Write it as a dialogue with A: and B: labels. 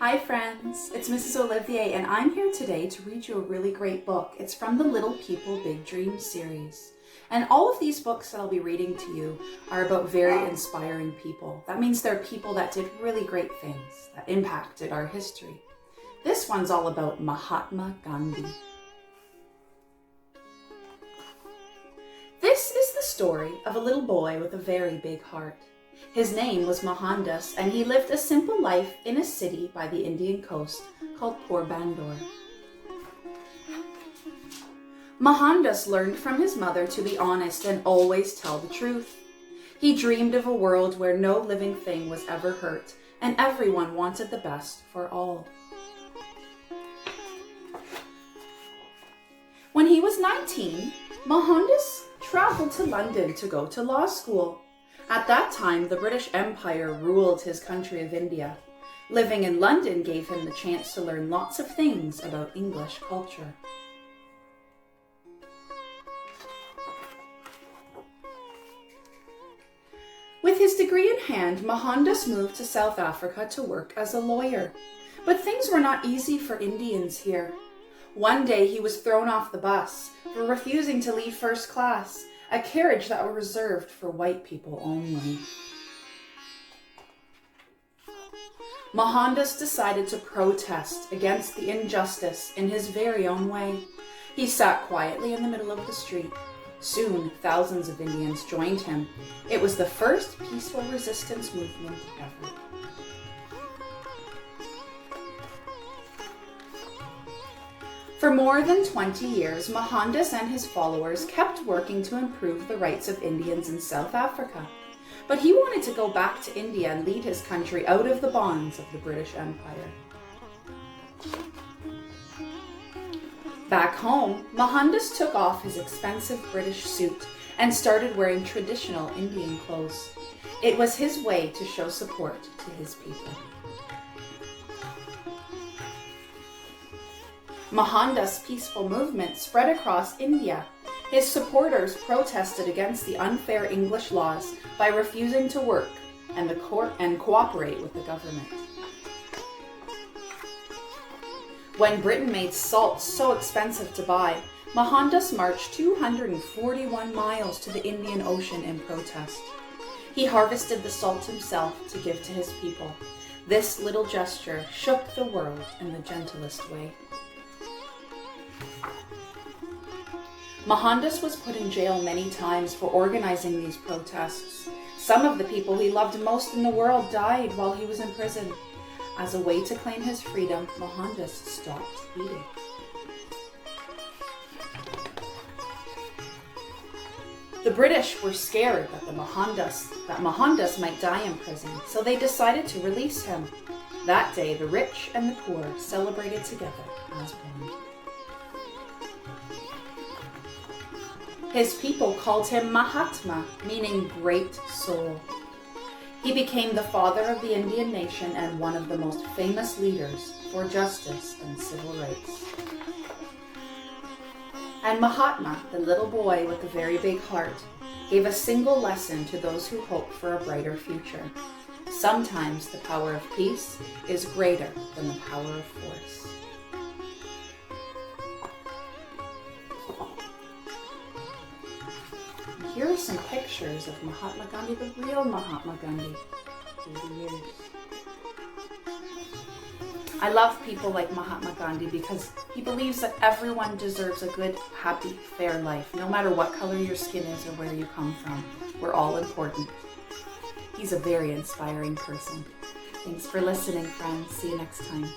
A: Hi friends, it's Mrs. Olivier and I'm here today to read you a really great book. It's from the Little People Big Dreams series. And all of these books that I'll be reading to you are about very inspiring people. That means they're people that did really great things, that impacted our history. This one's all about Mahatma Gandhi. This is the story of a little boy with a very big heart. His name was Mohandas, and he lived a simple life in a city by the Indian coast called Porbandar. Mohandas learned from his mother to be honest and always tell the truth. He dreamed of a world where no living thing was ever hurt, and everyone wanted the best for all. When he was 19, Mohandas traveled to London to go to law school. At that time, the British Empire ruled his country of India. Living in London gave him the chance to learn lots of things about English culture. With his degree in hand, Mohandas moved to South Africa to work as a lawyer. But things were not easy for Indians here. One day he was thrown off the bus for refusing to leave first class, a carriage that was reserved for white people only. Mohandas decided to protest against the injustice in his very own way. He sat quietly in the middle of the street. Soon, thousands of Indians joined him. It was the first peaceful resistance movement ever. For more than 20 years, Mohandas and his followers kept working to improve the rights of Indians in South Africa. But he wanted to go back to India and lead his country out of the bonds of the British Empire. Back home, Mohandas took off his expensive British suit and started wearing traditional Indian clothes. It was his way to show support to his people. Mohandas' peaceful movement spread across India. His supporters protested against the unfair English laws by refusing to work and cooperate with the government. When Britain made salt so expensive to buy, Mohandas marched 241 miles to the Indian Ocean in protest. He harvested the salt himself to give to his people. This little gesture shook the world in the gentlest way. Mohandas was put in jail many times for organizing these protests. Some of the people he loved most in the world died while he was in prison. As a way to claim his freedom, Mohandas stopped eating. The British were scared that Mohandas might die in prison, so they decided to release him. That day, the rich and the poor celebrated together as one. His people called him Mahatma, meaning great soul. He became the father of the Indian nation and one of the most famous leaders for justice and civil rights. And Mahatma, the little boy with the very big heart, gave a single lesson to those who hope for a brighter future. Sometimes the power of peace is greater than the power of force. Here are some pictures of Mahatma Gandhi, the real Mahatma Gandhi, through the years. I love people like Mahatma Gandhi because he believes that everyone deserves a good, happy, fair life, no matter what color your skin is or where you come from. We're all important. He's a very inspiring person. Thanks for listening, friends. See you next time.